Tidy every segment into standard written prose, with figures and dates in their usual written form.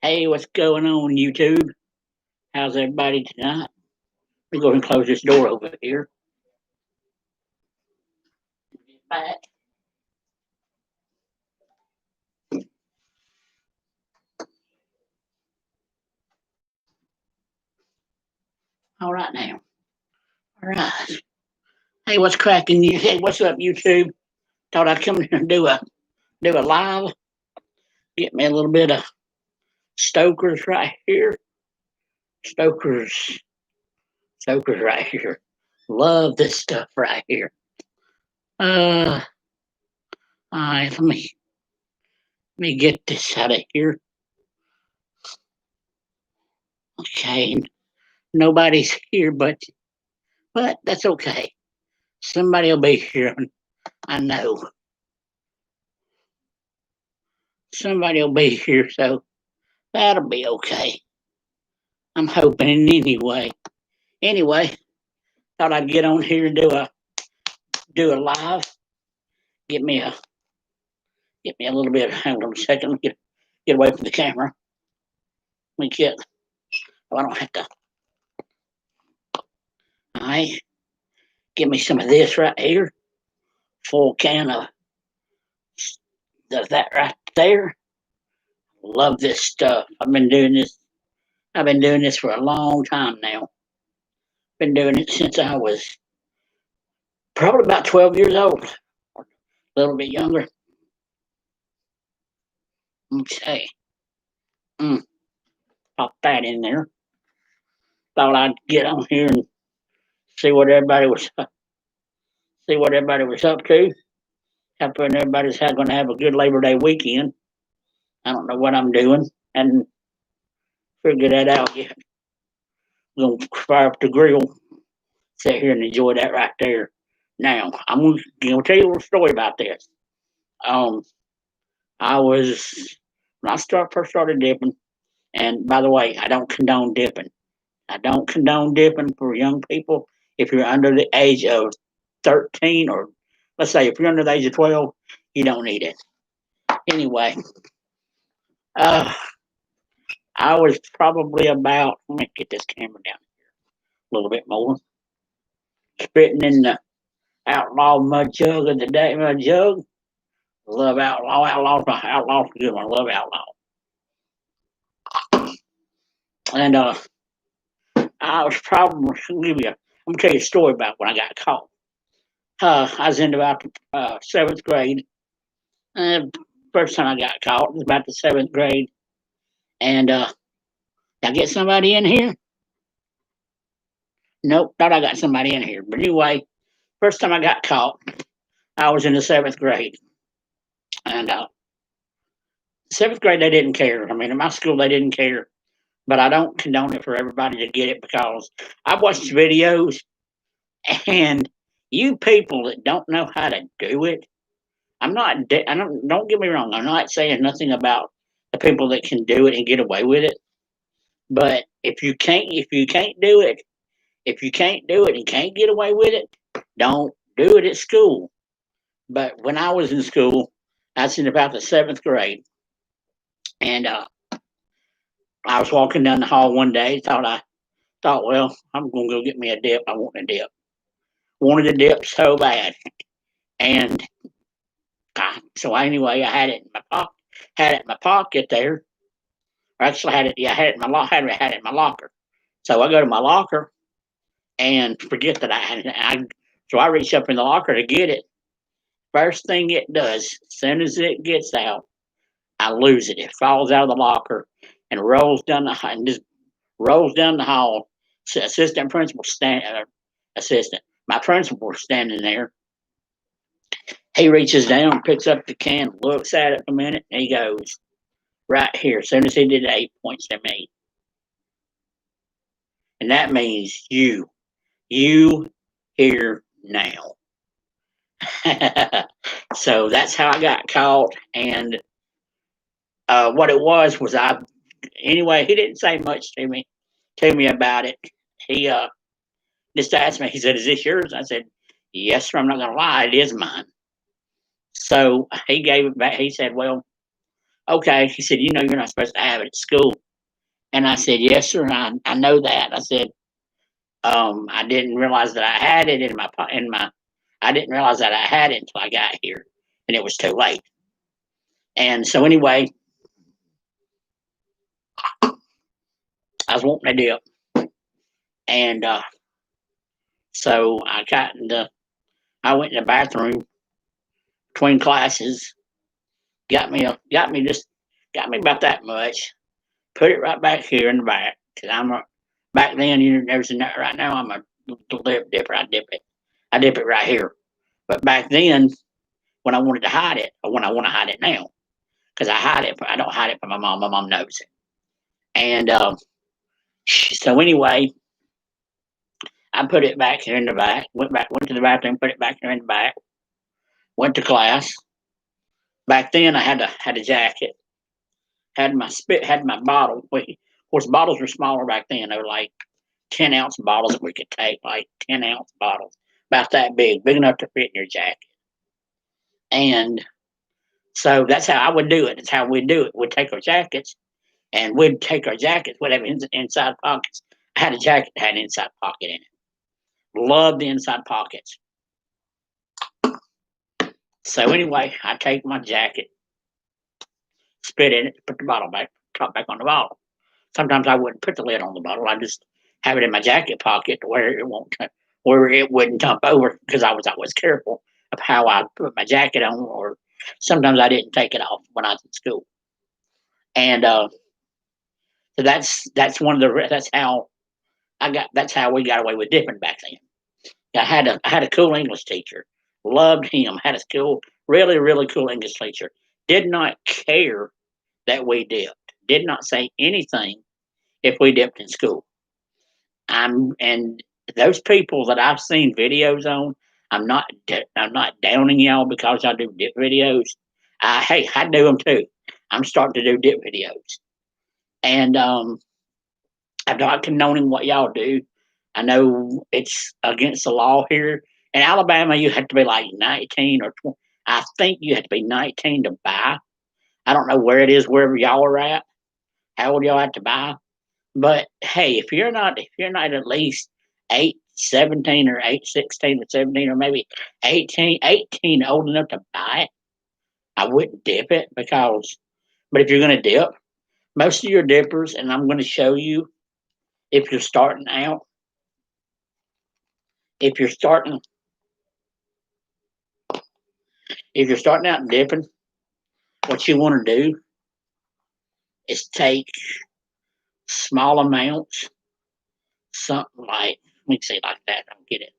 Hey, what's going on, YouTube? How's everybody tonight? Let me go ahead and close this door over here. Back. All right now. All right. Hey, what's cracking? Hey, what's up, YouTube? Thought I'd come here and do a live. Get me a little bit of Stoker's right here. Stoker's Stoker's right here. Love this stuff right here. All right. Let me get this out of here. Okay. Nobody's here, but that's okay. Somebody will be here. I know somebody will be here, so that'll be okay. I'm hoping anyway. Anyway, thought I'd get on here and do a live. Get me a little bit. Hang on a second. Let me get away from the camera. Let me get. Oh, I don't have to. All right. Give me some of this right here. Full can of that right there. Love this stuff. I've been doing this for a long time now. Been doing it since I was probably about 12 years old, or a little bit younger. Okay. Pop that in there. Thought I'd get on here and see what everybody was up to. Hoping everybody's going to have a good Labor Day weekend. I don't know what I'm doing, and figure that out yet. I'm gonna fire up the grill, sit here and enjoy that right there. Now I'm gonna tell you a little story about this. Um, I was when first started dipping, and by the way, I don't condone dipping. I don't condone dipping for young people. If you're under the age of 13, or let's say if you're under the age of 12, you don't need it. Anyway, uh, I was probably about, let me get this camera down a little bit more, spitting in the outlaw mud jug of the day, mud jug. Love outlaws good one. Love outlaw. And I was probably, I'm gonna tell you a story about when I got caught. I was in about the 7th grade. First time I got caught was about the 7th grade. And I get somebody in here? Nope, thought I got somebody in here. But anyway, first time I got caught, I was in the 7th grade. And 7th grade, they didn't care. I mean, in my school, they didn't care. But I don't condone it for everybody to get it, because I've watched videos, and you people that don't know how to do it, don't get me wrong. I'm not saying nothing about the people that can do it and get away with it. But if you can't do it, if you can't do it and can't get away with it, don't do it at school. But when I was in school, I was in about the 7th grade, and I was walking down the hall one day. Thought, well, I'm gonna go get me a dip. I want a dip. Wanted a dip so bad, and so anyway, I had it in my pocket. Had it in my pocket there. Or actually, had it. Yeah, I had it in my had it in my locker. So I go to my locker and forget that I had it. So I reach up in the locker to get it. First thing it does, as soon as it gets out, I lose it. It falls out of the locker and rolls down the and just rolls down the hall. Assistant principal assistant. My principal was standing there. He reaches down, picks up the can, looks at it a minute, and he goes, right here. As soon as he did that, he points to me. And that means you here now. So that's how I got caught. And what it was anyway, he didn't say much to me about it. He just asked me, he said, "Is this yours?" I said, "Yes, sir. I'm not going to lie, it is mine." So he gave it back. He said, "Well, Okay. He said, you know, you're not supposed to have it at school. And I said, yes, sir. I know that. I said, I didn't realize that I had it I didn't realize that I had it until I got here and it was too late. And so anyway, I was wanting a dip. And, so I went in the bathroom between classes, got me about that much, put it right back here in the back. Cause back then, right now I'm a lip dipper. I dip it right here. But back then, when I wanted to hide it, or when I want to hide it now, because I don't hide it from my mom. My mom knows it. And so anyway, I put it back here in the back. Went to the bathroom, put it back here in the back. Went to class. Back then, I had a jacket, had my bottle. Of course, bottles were smaller back then. They were like 10-ounce bottles that we could take, like 10-ounce bottles, about that big enough to fit in your jacket. And so that's how I would do it. That's how we'd do it. We'd take our jackets and we'd have inside pockets. I had a jacket that had an inside pocket in it. Loved the inside pockets. So anyway, I take my jacket, spit in it, put the bottle back, top back on the bottle. Sometimes I wouldn't put the lid on the bottle. I just have it in my jacket pocket where it wouldn't dump over because I was always careful of how I put my jacket on, or sometimes I didn't take it off when I was in school. And so that's how we got away with dipping back then. I had a cool English teacher. Loved him. Had a really cool English teacher. Did not care that we dipped. Did not say anything if we dipped in school. And those people that I've seen videos on, I'm not downing y'all because I do dip videos. Hey, I do them too. I'm starting to do dip videos, and I'm not condoning what y'all do. I know it's against the law here in Alabama. You have to be like 19 or 20. I think you have to be 19 to buy. I don't know where it is, wherever y'all are at. How old y'all have to buy? But hey, if you're not at least 17 or 16 or 17 or maybe 18 old enough to buy it, I wouldn't dip it but if you're going to dip, most of your dippers, and I'm going to show you if you're starting out, if you're starting, if you're starting out dipping, what you want to do is take small amounts, something like, let me see like that, I'll get it.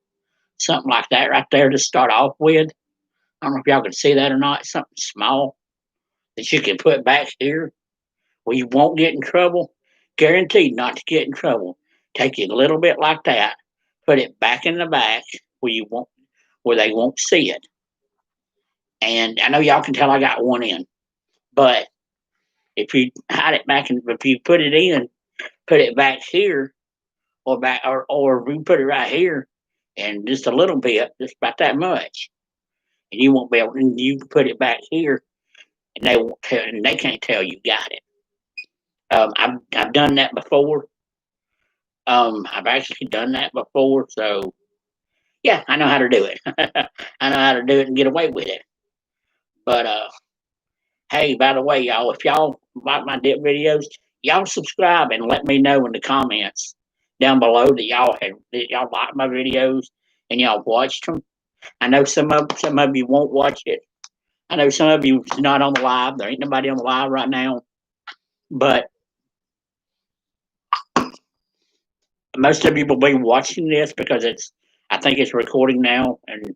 Something like that right there to start off with. I don't know if y'all can see that or not. Something small that you can put back here where you won't get in trouble. Guaranteed not to get in trouble. Take it a little bit like that, put it back in the back where they won't see it. And I know y'all can tell I got one in, but if you hide it back if you put it in, put it back here or we put it right here and just a little bit, just about that much. And you won't be able to, you can put it back here and they can't tell you got it. I've done that before. I've actually done that before, so yeah, I know how to do it. I know how to do it and get away with it. But hey, by the way, y'all, if y'all like my dip videos, y'all subscribe and let me know in the comments down below that y'all like my videos and y'all watched them. I know some of you won't watch it. I know some of you not on the live. There ain't nobody on the live right now, but most of you will be watching this because I think it's recording now, and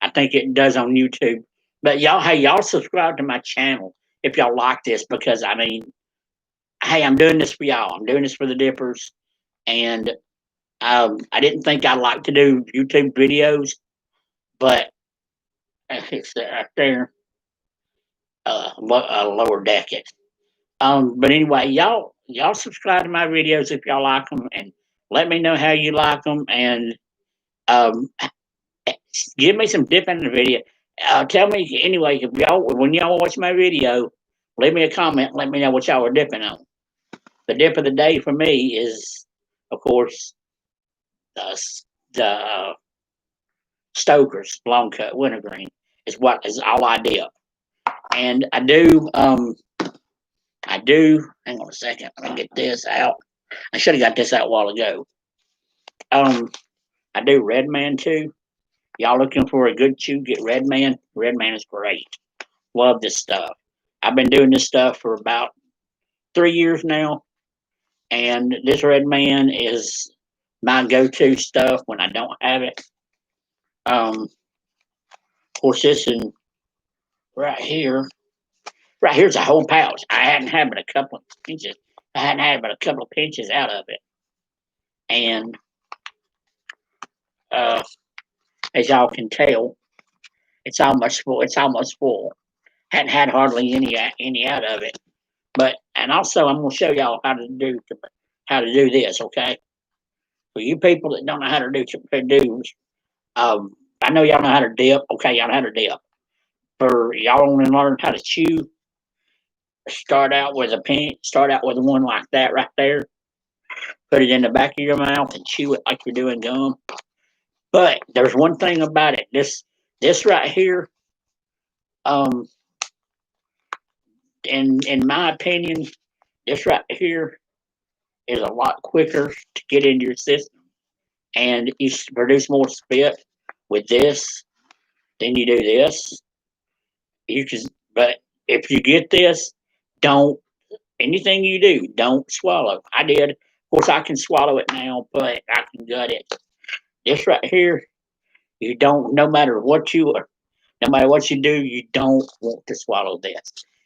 I think it does on YouTube. But y'all subscribe to my channel if y'all like this because I mean, hey, I'm doing this for y'all. I'm doing this for the dippers, and I didn't think I'd like to do YouTube videos, but it's right there, lower deck it. But anyway, y'all subscribe to my videos if y'all like them, and let me know how you like them, and um, give me some dip in the video. Tell me anyway if y'all when y'all watch my video, Leave me a comment. Let me know what y'all are dipping on. The dip of the day for me is, of course, the Stoker's long cut wintergreen is what is all I dip. And I do hang on a second, let me get this out. I should have got this out a while ago. I do Red Man too. Y'all looking for a good chew, get Red Man. Red Man is great. Love this stuff. I've been doing this stuff for about 3 years now, and this Red Man is my go-to stuff when I don't have it. Of course, this and right here's a whole pouch. I hadn't had but a couple of pinches. I hadn't had but a couple of pinches out of it, and as y'all can tell, it's almost full. It's almost full. Hadn't had hardly any out of it. But and also I'm gonna show y'all how to do this. Okay, for you people that don't know how to do, I know y'all know how to dip. Okay, y'all know how to dip. For y'all want to learn how to chew, start out with a pinch. Start out with one like that right there. Put it in the back of your mouth and chew it like you're doing gum. But there's one thing about it. This right here, um, in my opinion, this right here is a lot quicker to get into your system, and you produce more spit with this than you do this. You can, but if you get this, don't anything you do, don't swallow. I did. Of course, I can swallow it now, but I can gut it. This right here, you don't. No matter what you do, you don't want to swallow this.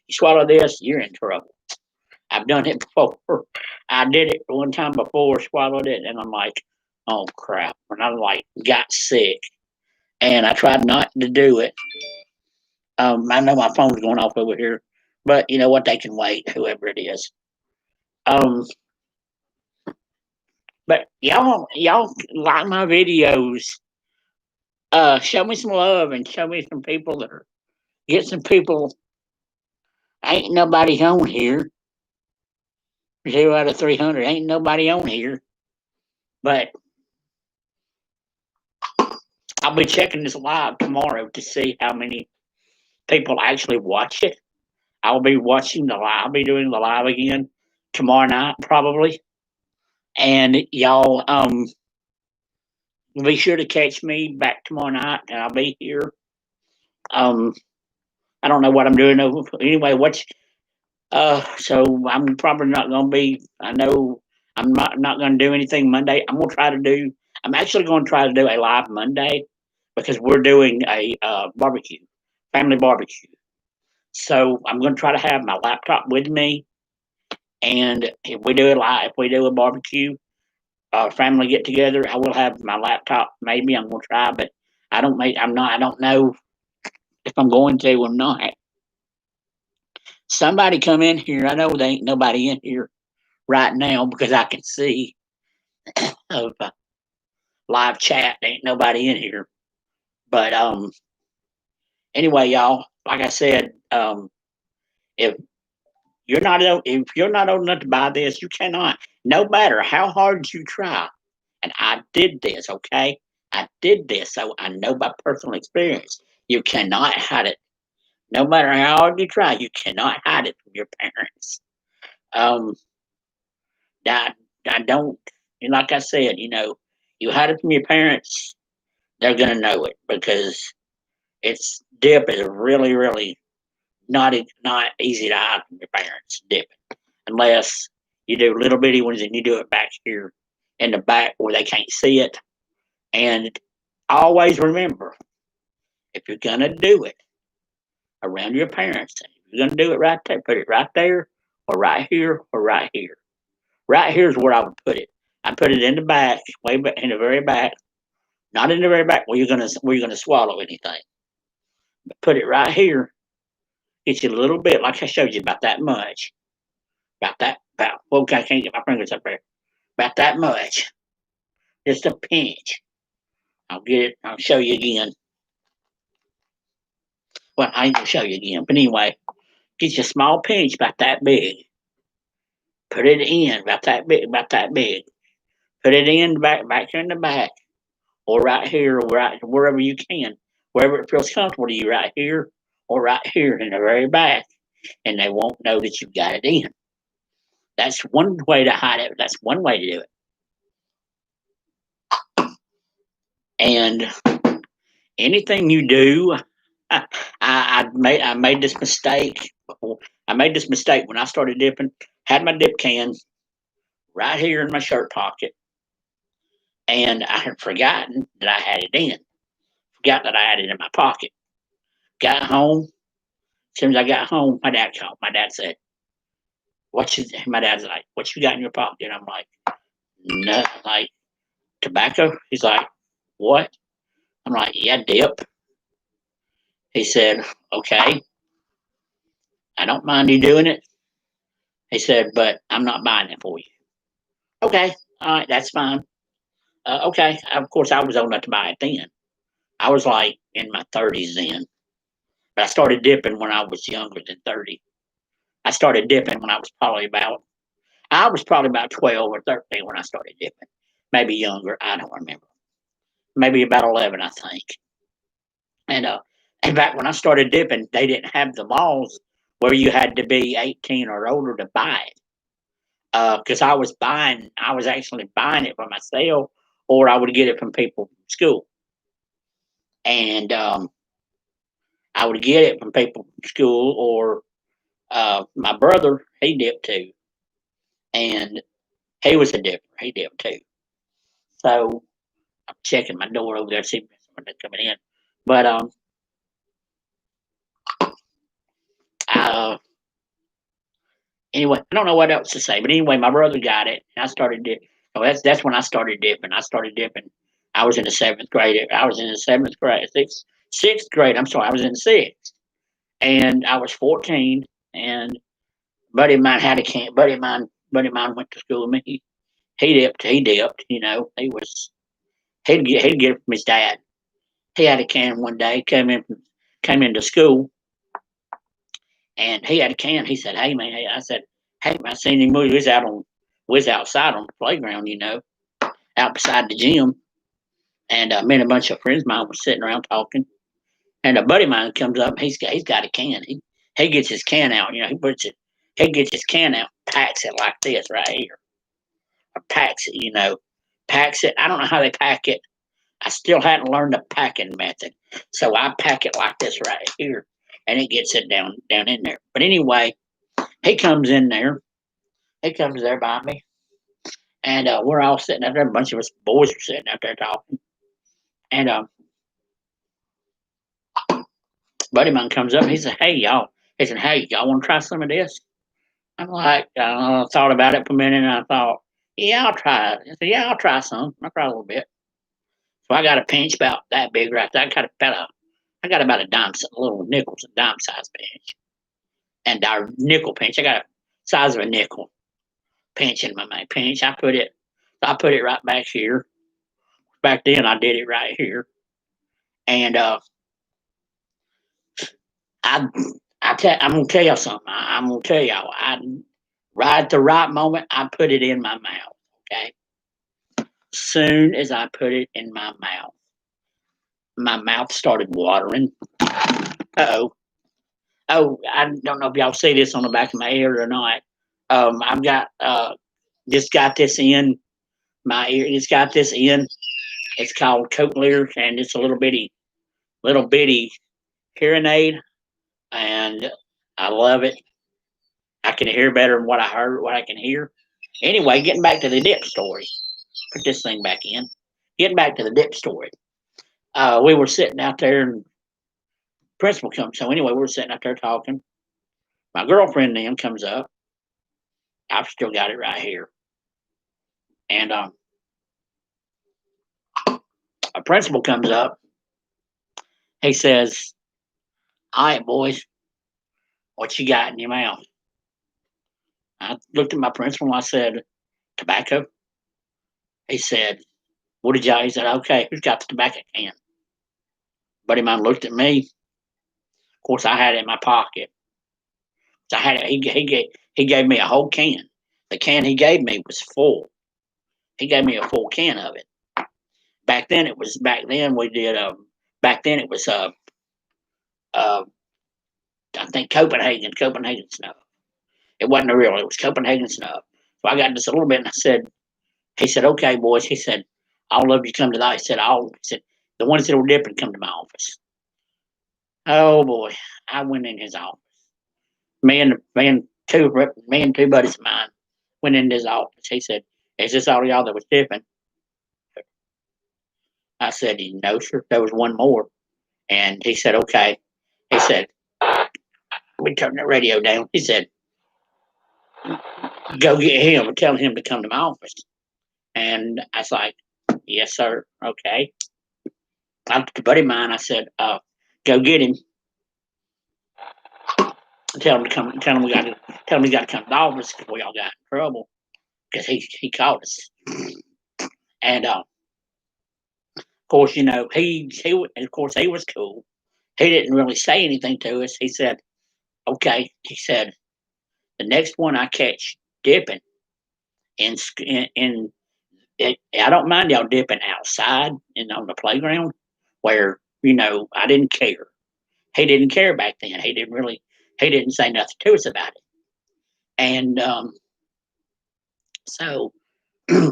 You swallow this, you're in trouble. I've done it before. I did it one time before, swallowed it, and I'm like, oh crap. And I like got sick. And I tried not to do it. I know my phone's going off over here, but you know what? They can wait, whoever it is. Um, but y'all like my videos. Show me some love and show me some people that are get some people. Ain't nobody on here. 0 out of 300. Ain't nobody on here. But I'll be checking this live tomorrow to see how many people actually watch it. I'll be watching the live. I'll be doing the live again tomorrow night probably. And y'all be sure to catch me back tomorrow night, and I'll be here. Um, I don't know what I'm doing anyway. So I'm probably not gonna be. I know I'm not gonna do anything Monday. I'm actually going to try to do a live Monday because we're doing a barbecue, family barbecue. So I'm going to try to have my laptop with me, and if we do a barbecue, family get together, I will have my laptop. Maybe I'm going to try, but I don't know if I'm going to or not. Somebody come in here. I know there ain't nobody in here right now because I can see of live chat. There ain't nobody in here. But anyway, y'all, like I said, if if you're not old enough to buy this, you cannot. No matter how hard you try, and I did this. Okay, I did this, so I know by personal experience. You cannot hide it. No matter how hard you try, you cannot hide it from your parents. Um, I, I don't. And like I said, you hide it from your parents, they're gonna know it because it's dip is really, really not easy to hide from your parents. Dip, unless you do little bitty ones and you do it back here in the back where they can't see it. And always remember, if you're gonna do it around your parents, if you're gonna do it right there, put it right there, or right here, or right here. Right here is where I would put it. I put it in the back, way back in the very back, not in the very back where you're gonna swallow anything. But put it right here. It's a little bit like I showed you about that much. I can't get my fingers up there. About that much. Just a pinch. I'll show you again. Well, I ain't gonna show you again. But anyway, Get you a small pinch about that big. Put it in about that big, about that big. Put it in back here in the back, or right here, or right wherever you can, wherever it feels comfortable to you, right here or right here in the very back, and they won't know that you've got it in. That's one way to hide it. That's one way to do it. And anything you do, I made this mistake. I made this mistake when I started dipping. Had my dip can right here in my shirt pocket, and I had forgotten that I had it in. Forgot that I had it in my pocket. Got home. As soon as I got home, my dad called. My dad said, "What you?" My dad's like, "What you got in your pocket?" I'm like, "Nothing." Like tobacco. He's like, "What?" I'm like, "Yeah, dip." He said, "Okay, I don't mind you doing it." He said, "But I'm not buying it for you." Okay, all right, that's fine. Okay, of course I was old enough to buy it then. I was like in my 30s then, but I started dipping when I was younger than 30. I started dipping when I was probably about 12 or 13 when I started dipping. Maybe younger, I don't remember. Maybe about 11, I think. And and back when I started dipping, they didn't have the laws where you had to be 18 or older to buy it. Because I was actually buying it for myself, or I would get it from people from school. And I would get it from people from school, or my brother, he dipped too. And he was a dipper, he dipped too. So I'm checking my door over there to see if someone's coming in. But uh, anyway, I don't know what else to say. But anyway, my brother got it, and I started dipping. So that's when I started dipping. I started dipping. I was in the seventh grade. I was in the seventh grade, sixth grade. I'm sorry, I was in sixth, and I was 14. And buddy of mine had a can. Buddy of mine went to school with me. He dipped. He dipped. You know, he'd get it from his dad. He had a can one day. Came into school, and he had a can. He said, "Hey man," I said, "Hey man, I seen him. We was outside on the playground, you know, out beside the gym." And me and a bunch of friends of mine were sitting around talking. And a buddy of mine comes up. He's got a can. He gets his can out. You know, he gets his can out, packs it like this right here, or packs it. You know, packs it. I don't know how they pack it. I still hadn't learned the packing method, so I pack it like this right here, and it gets it down in there. But anyway, he comes in there. He comes there by me, and we're all sitting out there. A bunch of us boys are sitting out there talking, and buddy of mine comes up. And he said, "Hey y'all," he said, "Hey y'all want to try some of this?" I'm like, I thought about it for a minute, and I thought, "Yeah, I'll try it." I said, "Yeah, I'll try some. I'll try a little bit." So I got a pinch about that big right there. I got about a little nickel's a dime size pinch, and our nickel pinch. I got a size of a nickel pinch in my main pinch. I put it right back here. Back then, I did it right here, and I, I'm gonna tell you something. I'm gonna tell y'all. Right at the right moment, I put it in my mouth. Okay, soon as I put it in my mouth started watering. Oh, oh, I don't know if y'all see this on the back of my ear or not. I've got just got this in my ear. It's got this in. It's called Cochlear, and it's a little bitty hearing aid, and I love it. I can hear better than what I can hear. Anyway, getting back to the dip story. Put this thing back in. Getting back to the dip story. We were sitting out there, and principal comes. So anyway, we were sitting out there talking. My girlfriend then comes up. I've still got it right here, and a principal comes up. He says, "All right, boys, what you got in your mouth?" I looked at my principal and I said, "Tobacco." He said, "What did y'all?" He said, "Okay, who's got the tobacco can?" Buddy of mine looked at me. Of course, I had it in my pocket. So I had he gave me a whole can. The can he gave me was full. He gave me a full can of it. Back then we did back then it was uh I think Copenhagen snuff. It wasn't a real, it was Copenhagen snuff. So I got just a little bit and he said, okay, boys, he said, all of you come to that. He said, the ones that were dipping come to my office. Oh boy, I went in his office. Me and two buddies of mine went in his office. He said, is this all y'all that was dipping? I said, no, sir. There was one more. And he said, okay. He said, we turned the radio down. He said, go get him and tell him to come to my office. And I was like, yes, sir. Okay. I looked at a buddy of mine. I said, go get him. Tell him to come. Tell him he got to come to the office because we all got in trouble because he called us. And of course, you know, of course he was cool. He didn't really say anything to us. He said, okay. He said, the next one I catch dipping in I don't mind y'all dipping outside and on the playground where, you know, I didn't care. He didn't care back then. He didn't say nothing to us about it. And so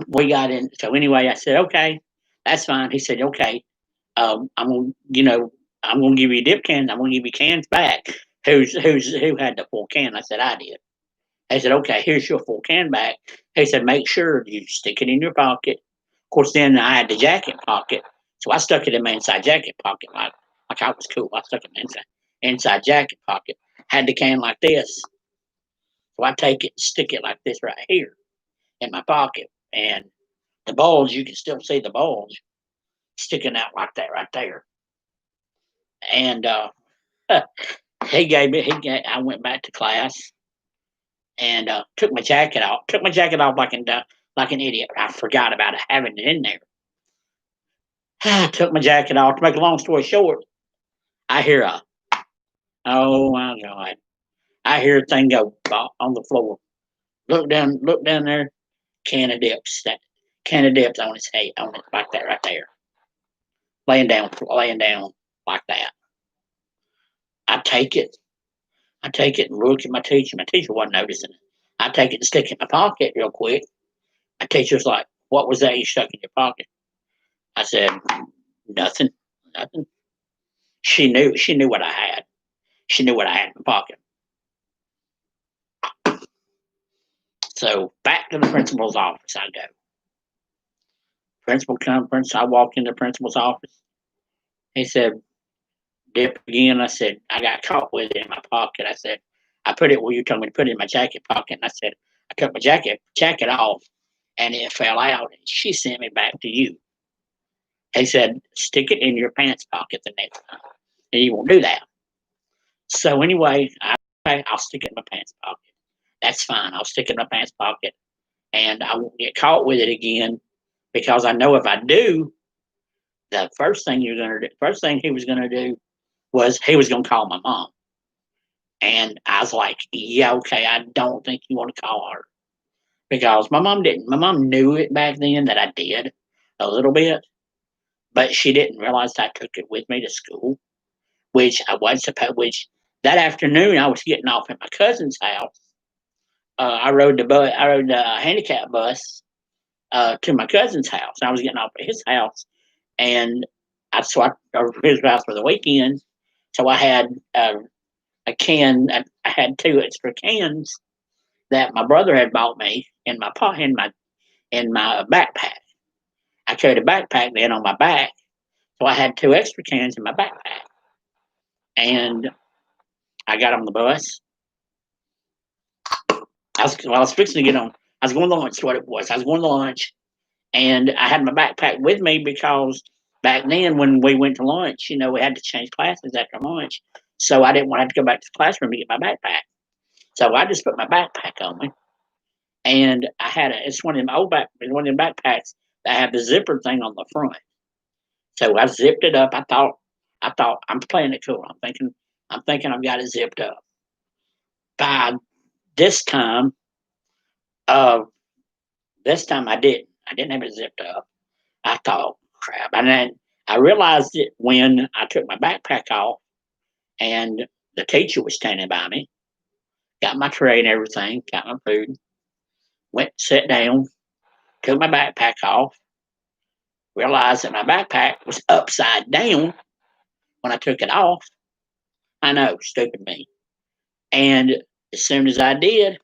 we got in. So anyway, I said, okay, that's fine. He said, okay, I'm gonna give you dip cans. I'm gonna give you cans back. Who had the full can? I said, I did. He said, okay, here's your full can back. He said, make sure you stick it in your pocket. Of course, then I had the jacket pocket, so I stuck it in my inside jacket pocket like I was cool. I stuck it in my inside jacket pocket. Had the can like this, so I take it and stick it like this right here in my pocket, and the bulge, you can still see the bulge sticking out like that right there. And I went back to class and took my jacket off. Took my jacket off like an idiot. I forgot about having it in there. I took my jacket off. To make a long story short, I hear oh my God, I hear a thing go on the floor. Look down there. Can of dips. That can of dips on its head, on it like that right there, laying down like that. I take it. I take it and look at my teacher. My teacher wasn't noticing it. I take it and stick it in my pocket real quick. My teacher's like, "What was that you stuck in your pocket?" I said, "Nothing, nothing." She knew what I had. She knew what I had in my pocket. So back to the principal's office I go. Principal conference. I walk in the principal's office. He said, "Dip again." I said, "I got caught with it in my pocket." I said, "I put it where you told me to put it in my jacket pocket." And I said, "I took my jacket off, and it fell out. And she sent me back to you." He said, "Stick it in your pants pocket the next time, and you won't do that." So anyway, I'll stick it in my pants pocket. That's fine. I'll stick it in my pants pocket, and I won't get caught with it again because I know if I do, the first thing he was gonna do was he was gonna call my mom. And I was like, yeah, okay, I don't think you want to call her because my mom didn't. My mom knew it back then that I did a little bit, but she didn't realize I took it with me to school, which I was supposed. Which that afternoon I was getting off at my cousin's house. I rode the bus. I rode the handicap bus to my cousin's house. I was getting off at his house, and I swapped over to his house for the weekend. So I had a can. I had two extra cans that my brother had bought me in my in my backpack. I carried a backpack then on my back, so I had two extra cans in my backpack. And I got on the bus. I was fixing to get on. I was going to lunch. What it was, I was going to lunch, and I had my backpack with me because back then when we went to lunch, you know, we had to change classes after lunch, so I didn't want to have to go back to the classroom to get my backpack. So I just put my backpack on me, and it's one of them it's one of them backpacks that have the zipper thing on the front. So I zipped it up. I thought I'm playing it cool. I'm thinking I've got it zipped up. by this time, uh, I didn't. I didn't have it zipped up. I thought, crap. And then I realized it when I took my backpack off and the teacher was standing by me, got my tray and everything, got my food, went, sat down, took my backpack off, realized that my backpack was upside down when I took it off. I know, stupid me. And as soon as I did,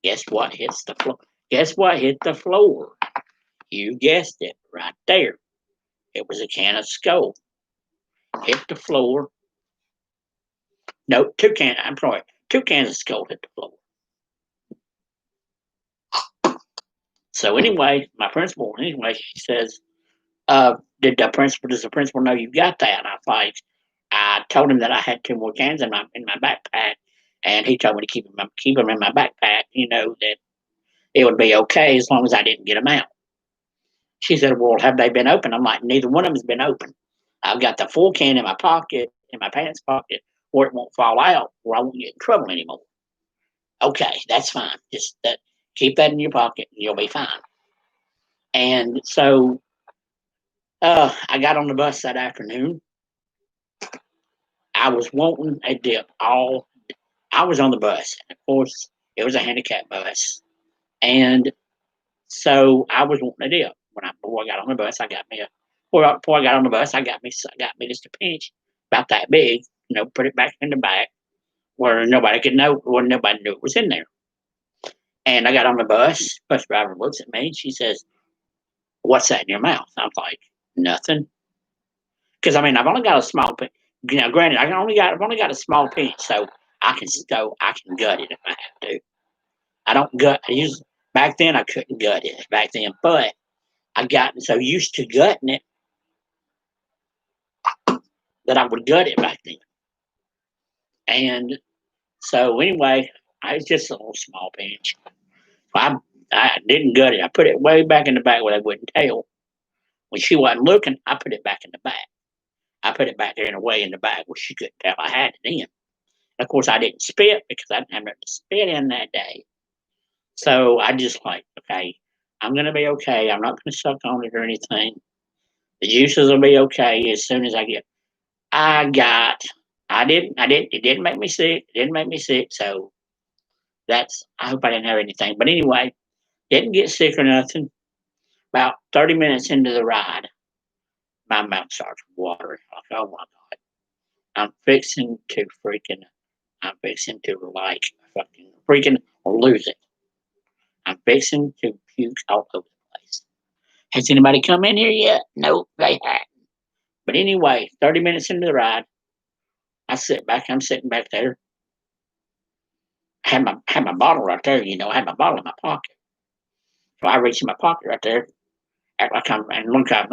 guess what hits the floor? Guess what hit the floor? You guessed it, right there. It was a can of Skull. Hit the floor. No, I'm sorry, 2 cans of Skull hit the floor. So anyway, my principal, she says, does the principal know you got that? And I told him that I had 2 more cans in my backpack, and he told me to keep them in my backpack. That it would be okay as long as I didn't get them out. She said, "Well, have they been open?" I'm like, "Neither one of them's been open. I've got the full can in my pocket, in my pants pocket, where it won't fall out, where I won't get in trouble anymore." Okay, that's fine. Just keep that in your pocket, and you'll be fine. And so I got on the bus that afternoon. I was wanting a dip. I was on the bus, and of course, it was a handicap bus, and so I was wanting a dip. Before I got on the bus, I got me before I got on the bus, I got me just a pinch about that big. Put it back in the back where nobody could know, where nobody knew it was in there. And I got on the bus. Bus driver looks at me and she says, "What's that in your mouth?" I'm like, "Nothing." Because I've only got a small pinch. Granted, I've only got a small pinch, so I can gut it if I have to. I don't gut. Back then I couldn't gut it back then, but I gotten so used to gutting it that I would gut it back then. And so anyway, I was just a little small pinch. I didn't gut it. I put it way back in the back where they wouldn't tell. When she wasn't looking, I put it back in the back. I put it back there in a way in the back where she couldn't tell I had it in. And of course, I didn't spit because I didn't have nothing to spit in that day. So I just like, okay, I'm gonna be okay. I'm not gonna suck on it or anything. The juices will be okay as soon as I get. It didn't make me sick. It didn't make me sick. So I hope I didn't have anything. But anyway, didn't get sick or nothing. About 30 minutes into the ride, my mouth starts watering. Like, oh my God. I'm fixing to like fucking freaking lose it. I'm fixing to puke all over the place. Has anybody come in here yet? No, they hadn't. But anyway, 30 minutes into the ride, I'm sitting back there. Had my bottle right there, I had my bottle in my pocket. So I reached in my pocket right there, act like and look, I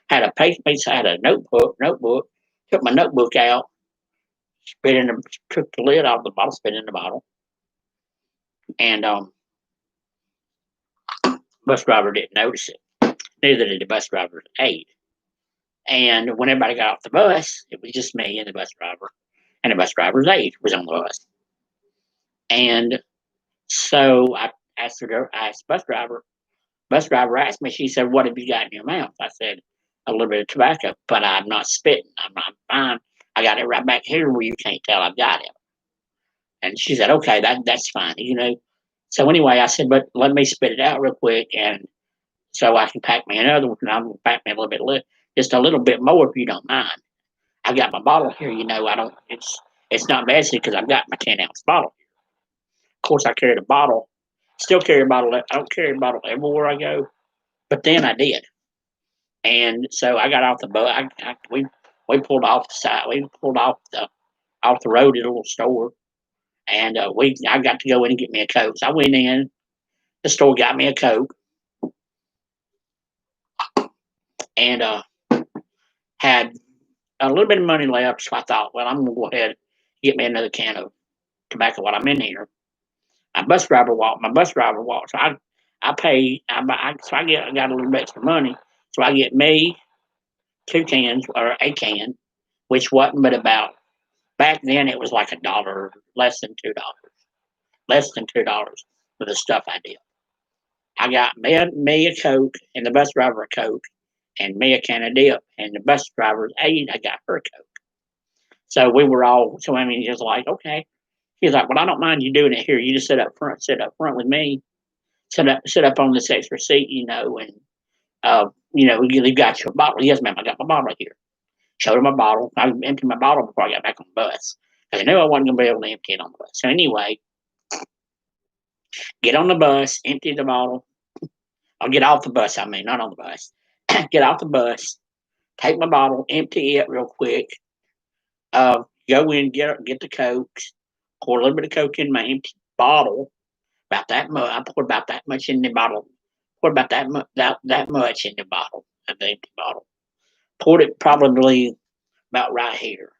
had a piece, I had a notebook, took my notebook out, took the lid off the bottle, spit in the bottle, and bus driver didn't notice it. Neither did the bus driver's aide. And when everybody got off the bus, it was just me and the bus driver, and the bus driver's aide was on the bus. And so I asked the bus driver. Bus driver asked me. She said, "What have you got in your mouth?" I said, "A little bit of tobacco, but I'm not spitting. I'm fine. I got it right back here where you can't tell I've got it." And she said, "Okay, that's fine." So anyway, I said, "But let me spit it out real quick, and so I can pack me another one. And I'm gonna pack me a little bit, just a little bit more if you don't mind. I got my bottle here. I don't. It's not messy because I've got my 10-ounce bottle. Of course, I carried a bottle. Still carry a bottle. I don't carry a bottle everywhere I go, but then I did. And so I got off the boat. We pulled off the side. We pulled off the road at a little store, and I got to go in and get me a Coke. So I went in. The store got me a Coke, and had a little bit of money left. So I thought, well, I'm gonna go ahead and get me another can of tobacco while I'm in here. My bus driver walked. So I pay. I got a little bit extra money. So I get me 2 cans or a can, which wasn't but about Back then, it was like $1, less than $2 for the stuff I did. I got me a Coke and the bus driver a Coke and me a can of dip and the bus driver's aide, I got her a Coke. So we were all, so I mean, he was like, okay. He's like, well, I don't mind you doing it here. You just sit up front with me, sit up on this extra seat, and you got your bottle. Yes, ma'am, I got my bottle here. Showed him my bottle. I emptied my bottle before I got back on the bus because I knew I wasn't going to be able to empty it on the bus. So anyway, get on the bus, empty the bottle. I'll get off the bus. I mean, not on the bus. Get off the bus, take my bottle, empty it real quick. Go in, get the Cokes, pour a little bit of Coke in my empty bottle. About that much. I poured about that much in the bottle. Poured about that much in the bottle, the empty bottle. Poured it probably about right here.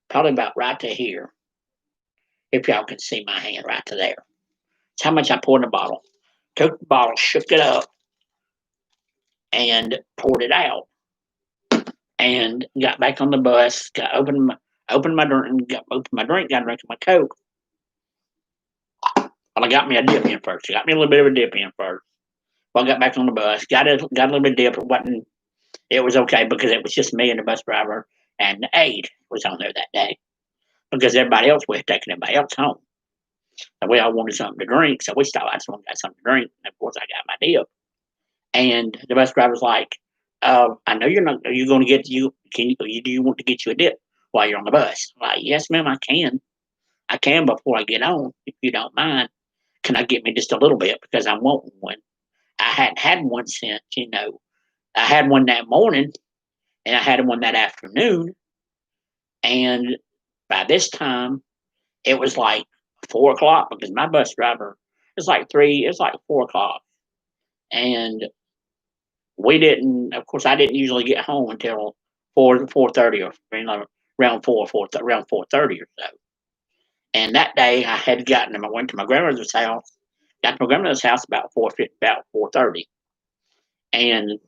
Probably about right to here. If y'all can see my hand right to there. That's how much I poured in the bottle. Took the bottle, shook it up, and poured it out. And got back on the bus. Opened my drink. Opened my drink. Got a drink of my Coke. Well, I got me a dip in first. I got me a little bit of a dip in first. Well, I got back on the bus. Got a little bit of dip. It was okay because it was just me and the bus driver and the aide was on there that day because everybody else was taking everybody else home. So we all wanted something to drink, so we stopped. I just wanted to get something to drink. And of course, I got my dip. And the bus driver's like, "I know you're not. Are you going to get you? Do you want to get you a dip while you're on the bus?" I'm like, yes, ma'am, I can. I can before I get on, if you don't mind. Can I get me just a little bit because I'm wanting one? I hadn't had one since I had one that morning and I had one that afternoon. And by this time, it was like 4 o'clock because my bus driver, it's like 4 o'clock. And we didn't, of course, I didn't usually get home until 4:30 or around 4:30 or so. And that day I went to my grandmother's house, got to my grandmother's house about 4:30. And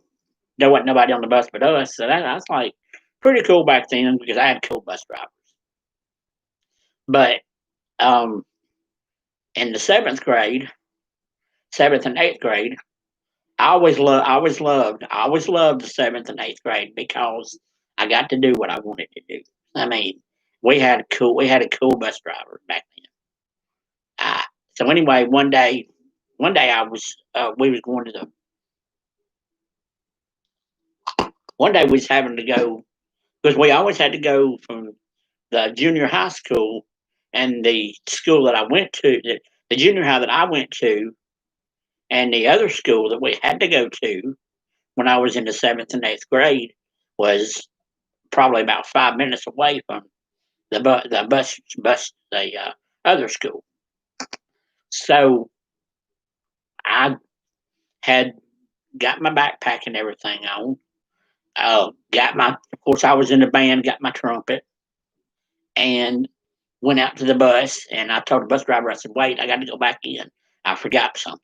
there wasn't nobody on the bus but us. So that's like pretty cool back then because I had cool bus drivers. But um, in the seventh and eighth grade, I always loved the seventh and eighth grade because I got to do what I wanted to do. I mean, we had a cool bus driver back then. Uh, so anyway, one day we was going to the one day we was having to go because we always had to go from the junior high school and the school that I went to, the junior high that I went to, and the other school that we had to go to when I was in the seventh and eighth grade was probably about 5 minutes away from the other school. So I had got my backpack and everything on. Of course, I was in the band, got my trumpet, and went out to the bus. And I told the bus driver, I said, "Wait, I got to go back in. I forgot something."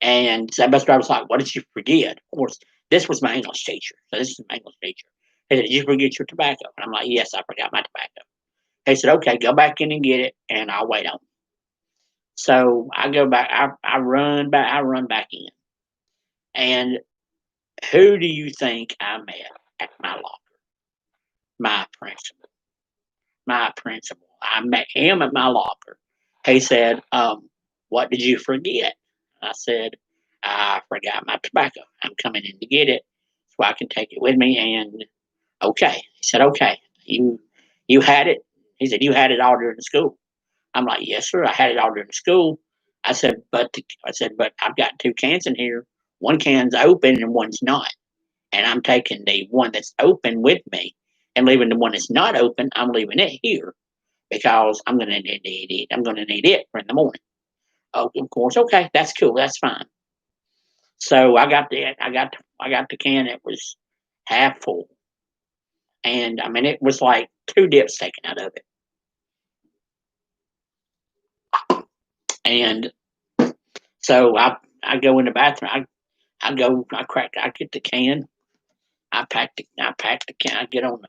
And that bus driver was like, "What did you forget?" Of course, this was my English teacher. So this is my English teacher. He said, "Did you forget your tobacco?" And I'm like, "Yes, I forgot my tobacco." He said, "Okay, go back in and get it, and I'll wait on you." So I go back. I run back. I run back in, and who do you think I met at my locker? My principal. My principal. I met him at my locker. He said, "What did you forget?" I said, "I forgot my tobacco. I'm coming in to get it so I can take it with me." And okay, he said, "Okay, you had it." He said, "You had it all during the school." I'm like, "Yes, sir. I had it all during the school." I said, "But I've got two cans in here. One can's open and one's not. And I'm taking the one that's open with me and leaving the one that's not open. I'm leaving it here because I'm going to need it. I'm going to need it for in the morning." Oh, of course. Okay, that's cool. That's fine. So I got the can. It was half full, and I mean it was like two dips taken out of it. And so I go in the bathroom. I get the can. I pack the can. I get on.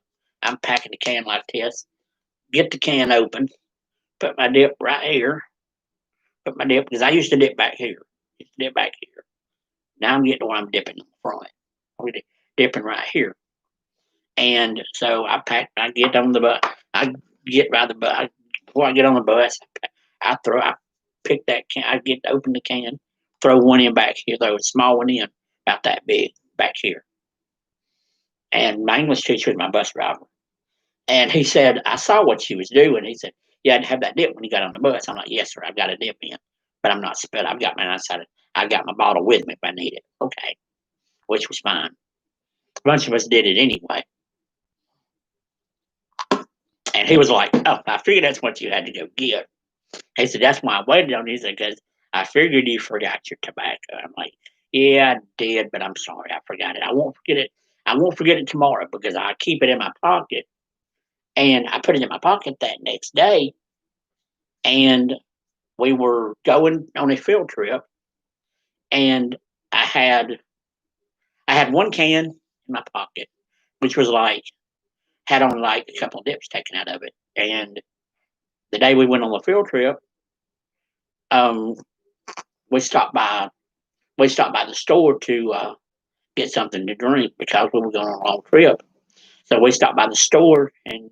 I'm packing the can like this. Get the can open. Put my dip right here. Put my dip because I used to dip back here. Used to dip back here. Now I'm getting to where I'm dipping in the front. I'm dipping right here. And so I pack. I get on the bus. I get by the bus. Before I get on the bus, I pick that can. I get to open the can, throw one in back here, throw a small one in, about that big back here. And my English teacher was my bus driver. And he said, I saw what she was doing. He said, you had to have that dip when you got on the bus. I'm like, yes, sir, I've got a dip in. But I'm not spilled. I've got my outside. I got my bottle with me if I need it. Okay. Which was fine. A bunch of us did it anyway. And he was like, oh, I figured that's what you had to go get. He said, that's why I waited on you. He said, because I figured you forgot your tobacco. I'm like, yeah, I did, but I'm sorry. I forgot it. I won't forget it. I won't forget it tomorrow because I keep it in my pocket. And I put it in my pocket that next day. And we were going on a field trip. And I had one can in my pocket, which was like, had on like a couple of dips taken out of it. And the day we went on the field trip, um, we stopped by the store to get something to drink because we were going on a long trip. So we stopped by the store, and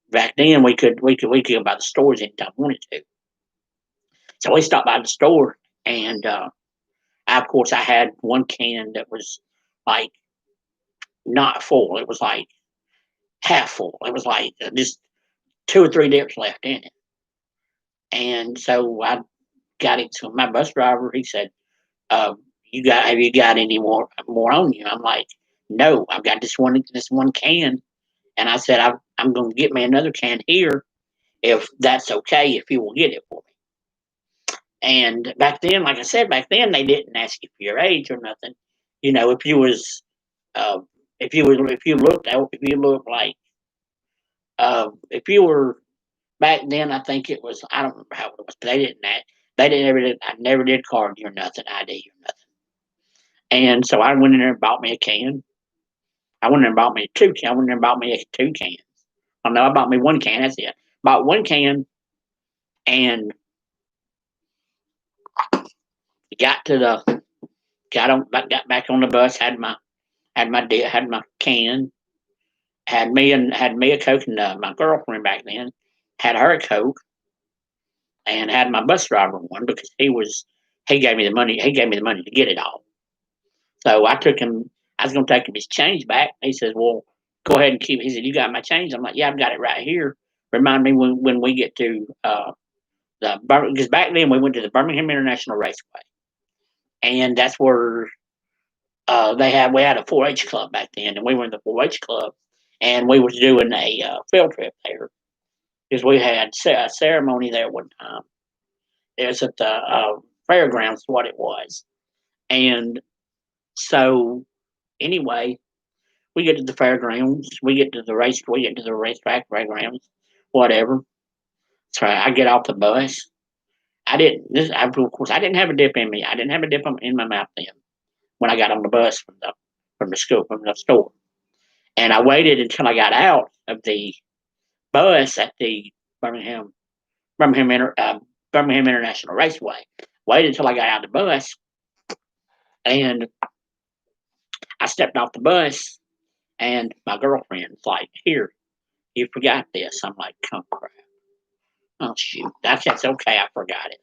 back then we could go by the stores anytime we wanted to. So we stopped by the store, and of course I had one can that was like not full. It was like half full. It was like just two or three dips left in it. And so I got it to my bus driver. He said, have you got any more on you?" I'm like, "No, I've got this one can." And I said, I'm going to get me another can here if that's okay, if you will get it for me. And back then, like I said, back then they didn't ask you for your age or nothing. If you was, uh, if you looked like, if you were back then, I think it was, I don't remember how it was, but they didn't ever, I never did card you or nothing, ID or nothing. And so I went in there and bought me a can. I went in there and bought me two can. I went in there and bought me two cans. Oh no, I bought me one can. That's it. Bought one can and got to the got back on the bus. Had my can. Had me a Coke, and my girlfriend back then had her a Coke, and had my bus driver one because he gave me the money. He gave me the money to get it all. So I took him. I was going to take him his change back. He says, "Well, go ahead and keep it." He said, "You got my change?" I'm like, "Yeah, I've got it right here." Remind me when we get to because back then we went to the Birmingham International Raceway, and that's where we had a 4-H club back then, and we were in the 4-H club, and we was doing a field trip there because we had a ceremony there one time. It was at the fairgrounds, what it was, and so anyway, we get to the fairgrounds, we get to the racetrack fairgrounds, whatever. So I get off the bus. I didn't. Of course, I didn't have a dip in me. I didn't have a dip in my mouth then when I got on the bus from the store. And I waited until I got out of the bus at the Birmingham Birmingham Birmingham International Raceway. Waited until I got out of the bus, and I stepped off the bus, and my girlfriend's like, "Here, you forgot this." I'm like, "Oh crap! Oh shoot! That's okay. I forgot it.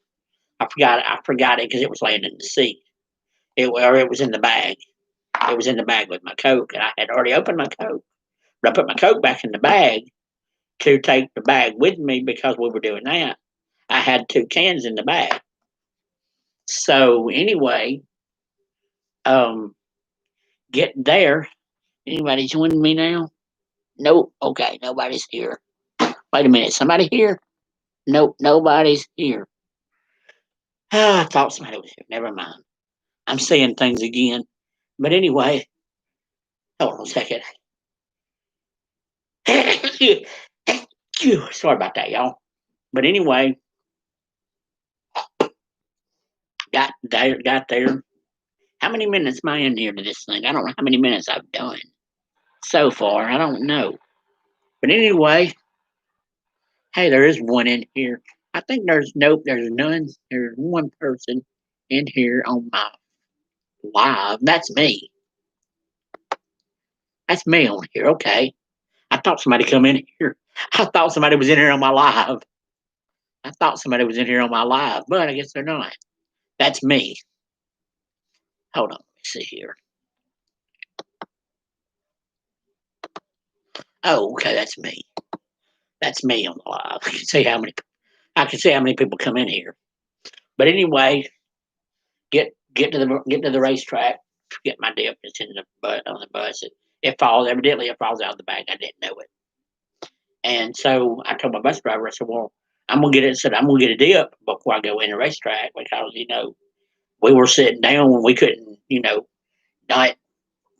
I forgot it because it was laying in the seat. It was in the bag. It was in the bag with my Coke, and I had already opened my Coke. But I put my Coke back in the bag to take the bag with me because we were doing that. I had two cans in the bag. So anyway, um, getting there. Anybody joining me now? Nope. Okay, nobody's here. Wait a minute. Somebody here? Nope, nobody's here. I thought somebody was here. Never mind. I'm seeing things again. But anyway, hold on a second. Sorry about that, y'all. But anyway, got there. How many minutes am I in here to this thing? I don't know how many minutes I've done so far. I don't know. But anyway, hey, there is one in here. I think there's nope, there's none. There's one person in here on my live. That's me. That's me on here. Okay. I thought somebody come in here. I thought somebody was in here on my live. I thought somebody was in here on my live, but I guess they're not. That's me. Hold on, let me see here. Oh, okay, that's me. That's me on the live. I can see how many people come in here. But anyway, get to the racetrack, get my dip. It's in the butt on the bus. It falls evidently it falls out of the bag. I didn't know it. And so I told my bus driver, I said, well, I'm gonna get a dip before I go in the racetrack because, we were sitting down when we couldn't, not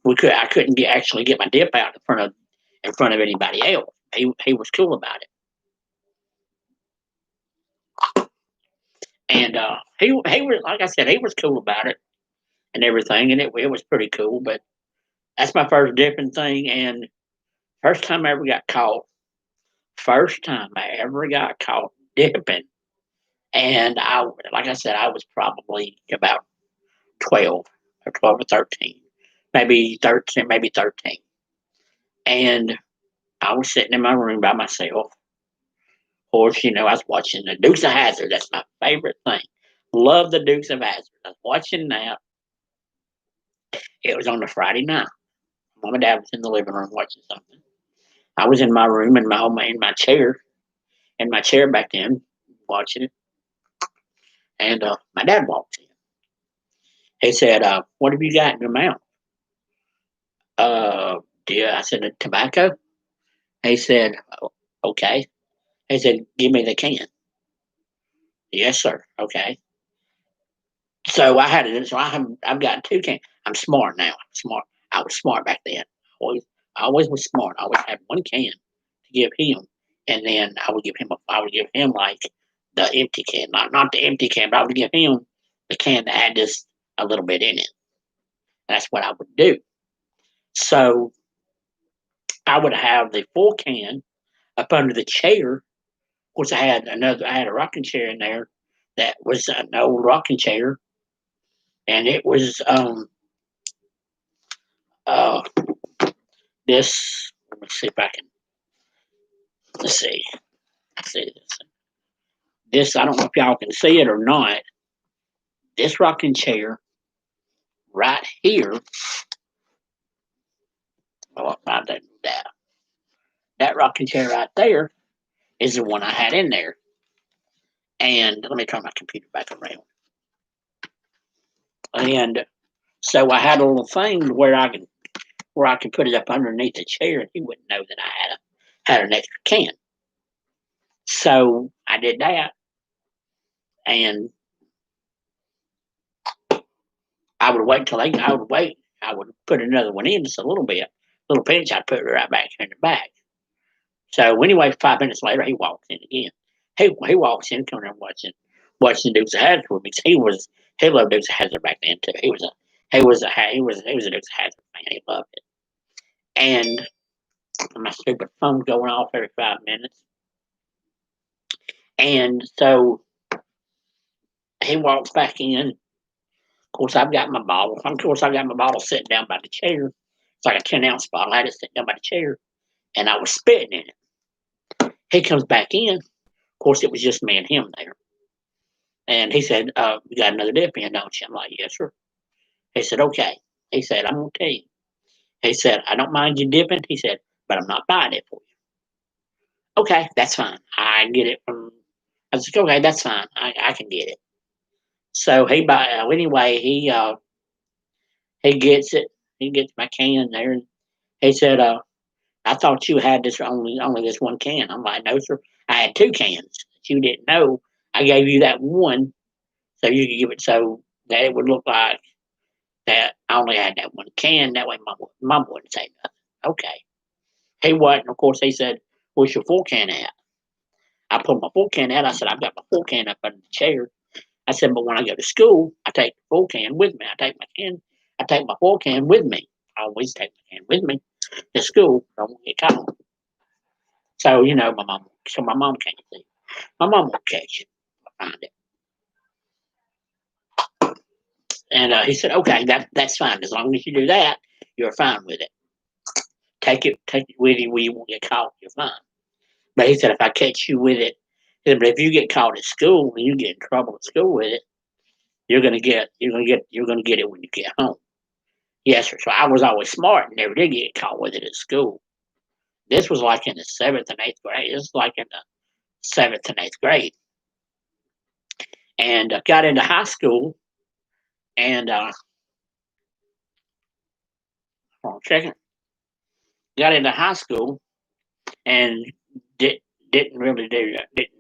I couldn't actually get my dip out in front of anybody else. He was cool about it. And he was, like I said, he was cool about it and everything, and it was pretty cool. But that's my first dipping thing, and first time I ever got caught. First time I ever got caught dipping, and like I said, I was probably about 12 or 13, maybe 13, maybe 13, and I was sitting in my room by myself. Of course, I was watching the Dukes of Hazzard. That's my favorite thing. Love the Dukes of Hazzard. I was watching that. It was on a Friday night. Mom and Dad was in the living room watching something. I was in my room in my chair back then, watching it. And my dad walked in. He said, "What have you got in your mouth?" Yeah, I said, "Tobacco." He said, "Okay." He said, "Give me the can." Yes, sir. Okay. So I had it. So I've got two cans. I'm smart now. I'm smart. I was smart back then. I always was smart. I always had one can to give him, and then I would give him like the empty can, not the empty can, but I would give him the can that had just a little bit in it. That's what I would do. So I would have the full can up under the chair. Of course, I had a rocking chair in there that was an old rocking chair, and it was uh this. Let me see if I can. Let's see. Let's see this. This I don't know if y'all can see it or not. This rocking chair right here. Oh, I didn't that. That rocking chair right there is the one I had in there. And let me turn my computer back around. And so I had a little thing where I could put it up underneath the chair, and he wouldn't know that I had an extra can. So I did that, and I would wait. I would put another one in just a little pinch. I'd put it right back in the bag. So anyway, 5 minutes later, he walks in again. He walks in, coming and watching Dukes of Hazzard with me. He loved Dukes of Hazzard back then too. He was a Dukes of Hazzard fan. He loved it. And my stupid phone's going off every 5 minutes. And so he walks back in. Of course, I've got my bottle. Of course, I've got my bottle sitting down by the chair. It's like a 10-ounce bottle. I had it sitting down by the chair, and I was spitting in it. He comes back in. Of course, it was just me and him there. And he said, "You got another dip in, don't you?" I'm like, "Yes, sir." He said, "Okay." He said, "I'm going to tell you." He said, "I don't mind you dipping." He said, "But I'm not buying it for you." Okay, that's fine. I get it from. I was like, "Okay, that's fine. I can get it." So anyway, he gets it. He gets my can there. And he said, "I thought you had this only this one can." I'm like, "No, sir. I had two cans. You didn't know. I gave you that one so you could give it so that it would look like that I only had that one can. That way, mom wouldn't say nothing." Okay. He wasn't. Of course, he said, "Where's your full can at?" I pulled my full can out. I said, "I've got my full can up under the chair." I said, "But when I go to school, I take the full can with me. I take my full can with me. I always take my can with me to school. I don't get caught." So my mom can't see. My mom will catch it, find it. And he said, okay, that's fine. As long as you do that, you're fine with it. Take it with you where you won't get caught. You're fine. But he said, if I catch you with it, he said, but if you get caught at school and you get in trouble at school with it, you're gonna get it when you get home. Yes, sir. So I was always smart and never did get caught with it at school. This was like in the seventh and eighth grade. This was like in the seventh and eighth grade, and got into high school and hold on a second. Got into high school and did didn't really do that. Didn't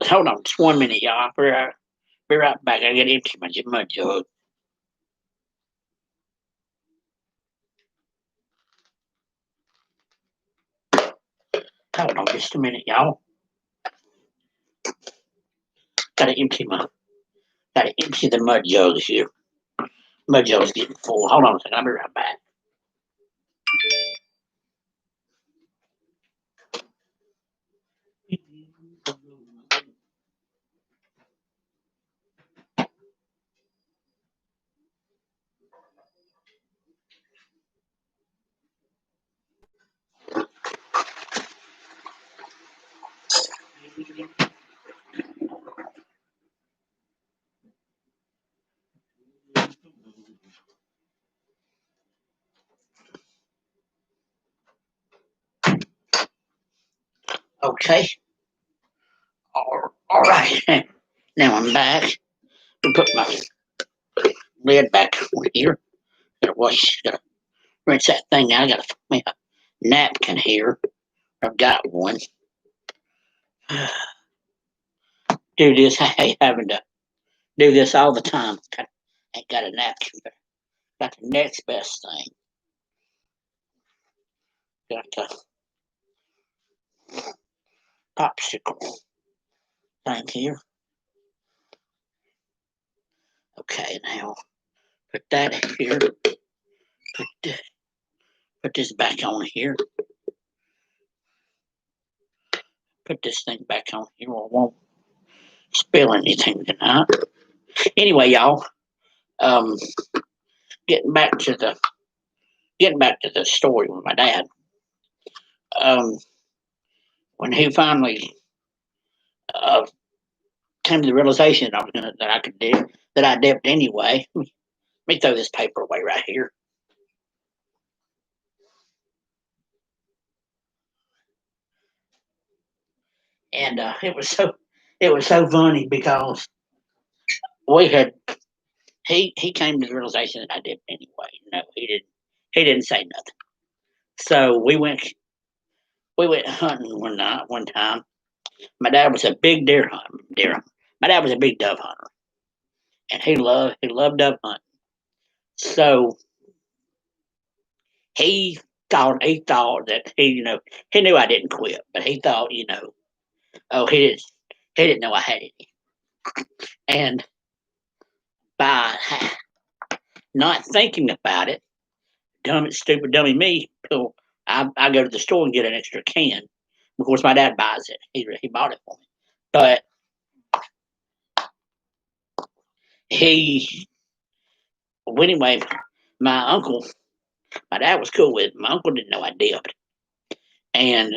hold on just 1 minute, y'all. Be right back. I gotta empty my mud jug. Hold on just a minute, y'all. Gotta empty my gotta empty the mud jugs here. Mud jug's getting full. Hold on a second. I'll be right back. Okay. All right. Now I'm back. I put my lid back on here. Gotta rinse that thing out. I gotta find me a napkin here. I've got one. Do this. I hate having to do this all the time. Ain't got a napkin. Got the next best thing. Got the popsicle thing here. Okay, now put that here. Put this back on here. Put this thing back on here. I won't spill anything tonight. Anyway, y'all. Um, getting back to the story with my dad. Um, when he finally uh, came to the realization that I could do that I dipped anyway. Let me throw this paper away right here. And it was so funny because we had he came to the realization that I dipped anyway. No, he didn't say nothing. So we went hunting one time. My dad was a big deer. My dad was a big dove hunter, and he loved dove hunting. So he thought that he knew I didn't quit, but he thought oh he didn't know I had it, and by not thinking about it, stupid dummy me, I go to the store and get an extra can. Of course, my dad buys it. He bought it for me, but he anyway. My uncle, my dad was cool with it. My uncle didn't know I dipped, and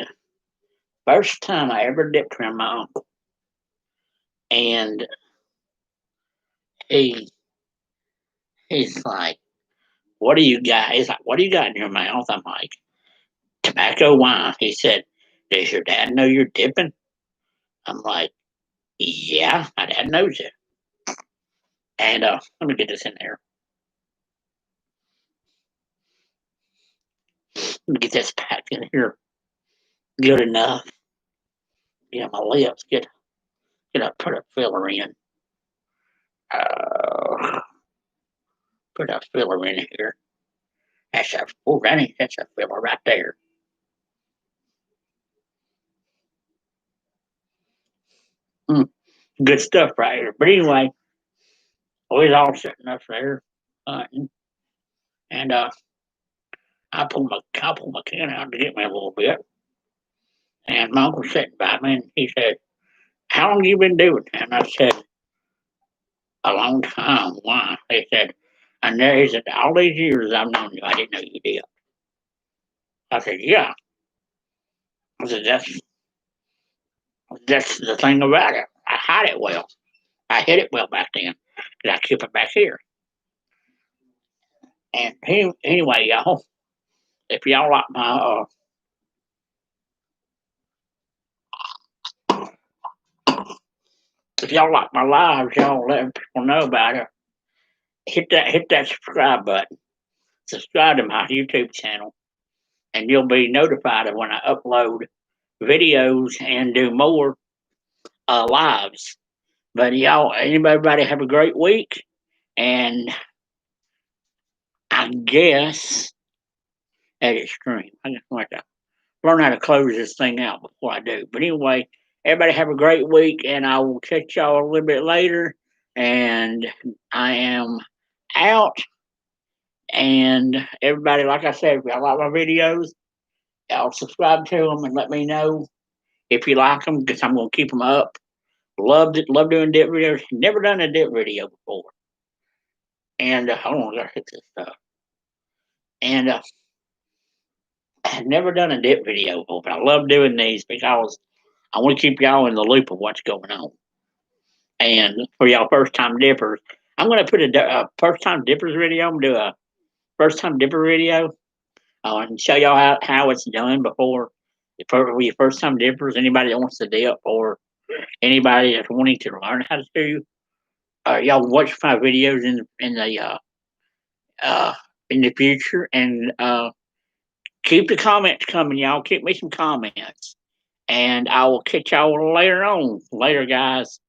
first time I ever dipped around my uncle, and he he's like, "What do you got?" He's like, "What do you got in your mouth?" I'm like, "Tobacco wine." He said, "Does your dad know you're dipping?" I'm like, "Yeah, my dad knows it." And let me get this in there. Let me get this pack in here good enough. My lips get a put a filler in. Uh, put a filler in here. That's a filler right there. Mm, good stuff right here. But anyway, we was all sitting up there hunting, and I pulled my can out to get me a little bit, And my uncle sitting by me, and he said, "How long you been doing that?" And I said, "A long time." Why? He said, "And there he said, all these years I've known you, I didn't know you did." I said, "Yeah." I said, "That's the thing about it. I hide it well. I hid it well back then, and I keep it back here." And anyway, y'all, if y'all like my if y'all like my lives, y'all let people know about it. Hit that subscribe button. Subscribe to my YouTube channel, and you'll be notified of when I upload videos and do more lives. But y'all, everybody have a great week, and I guess at extreme. I just want to learn how to close this thing out before I do. But anyway, everybody have a great week, and I will catch y'all a little bit later. And I am out. And everybody, like I said, if y'all like my videos, y'all subscribe to them and let me know if you like them, because I'm gonna keep them up. Loved it. Love doing dip videos. Never done a dip video before. And hold on, I gotta hit this stuff. And I've never done a dip video before, but I love doing these because I want to keep y'all in the loop of what's going on. And for y'all first time dippers, I'm gonna put a first time dippers video. I'm gonna do a first time dipper video and show y'all how it's done before. For your first time dippers, anybody that wants to dip, or anybody that's wanting to learn how to do, y'all watch my videos uh, in the future, and keep the comments coming, y'all. Keep me some comments, and I will catch y'all later on. Later, guys.